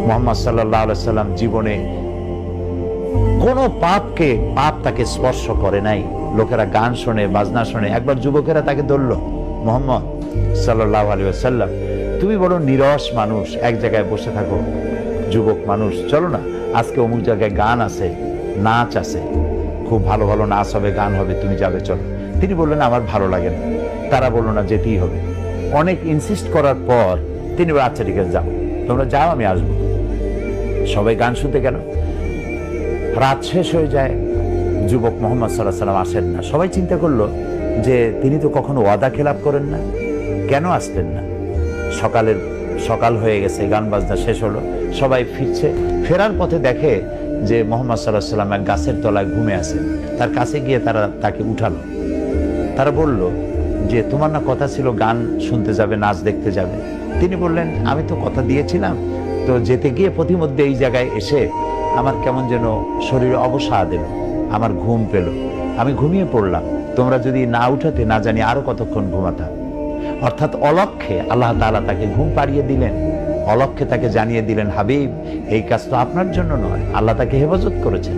মুহাম্মদ সাল্লাল্লাহু আলাইহি সাল্লাম জীবনে কোনো পাপ তাকে স্পর্শ করে নাই। লোকেরা গান শোনে, বাজনা শোনে। একবার যুবকেরা তাকে ধরল, মুহাম্মদ সাল্লাল্লাহু আলাইহি ওয়াসাল্লাম, তুমি বড় নিরস মানুষ, এক জায়গায় বসে থাকো, যুবক মানুষ, চলো না আজকে অমুক জায়গায় গান আছে, নাচ আছে, খুব ভালো ভালো নাচ হবে, গান হবে, তুমি যাবে, চলো। তিনি বললেন আমার ভালো লাগে না। তারা বললো না, যেতেই হবে। অনেক ইনসিস্ট করার পর তিনি বললেন আচ্ছা ঠিক আছে, যাও, তোমরা যাও, আমি আসবো। সবাই গান শুনতে গেল। রাত শেষ হয়ে যায়, যুবক মুহাম্মদ সাল্লাল্লাহু আলাইহি সাল্লাম আসেন না। সবাই চিন্তা করলো যে তিনি তো কখনো ওয়াদা খেলাপ করেন না, কেন আসলেন না? সকাল হয়ে গেছে, গান বাজনা শেষ হলো, সবাই ফিরছে। ফেরার পথে দেখে যে মুহাম্মদ সাল্লাল্লাহু আলাইহি সাল্লাম এক গাছের তলায় ঘুমে আছেন। তার কাছে গিয়ে তারা তাকে উঠালো। তারা বলল যে তোমার না কথা ছিল গান শুনতে যাবে, নাচ দেখতে যাবে। তিনি বললেন আমি তো কথা দিয়েছিলাম, তো যেতে গিয়ে প্রতিমধ্যে এই জায়গায় এসে আমার কেমন যেন শরীরে অবসাদ এলো, আমার ঘুম পেল, আমি ঘুমিয়ে পড়লাম। তোমরা যদি না উঠাতে, না জানি আরো কতক্ষণ ঘুমাতাম। অর্থাৎ অলক্ষ্যে আল্লাহ তাআলা তাকে ঘুম পাড়িয়ে দিলেন, অলক্ষ্যে তাকে জানিয়ে দিলেন, হাবিব এই কাজ তো আপনার জন্য নয়, আল্লাহ তাকে হেফাজত করেছেন।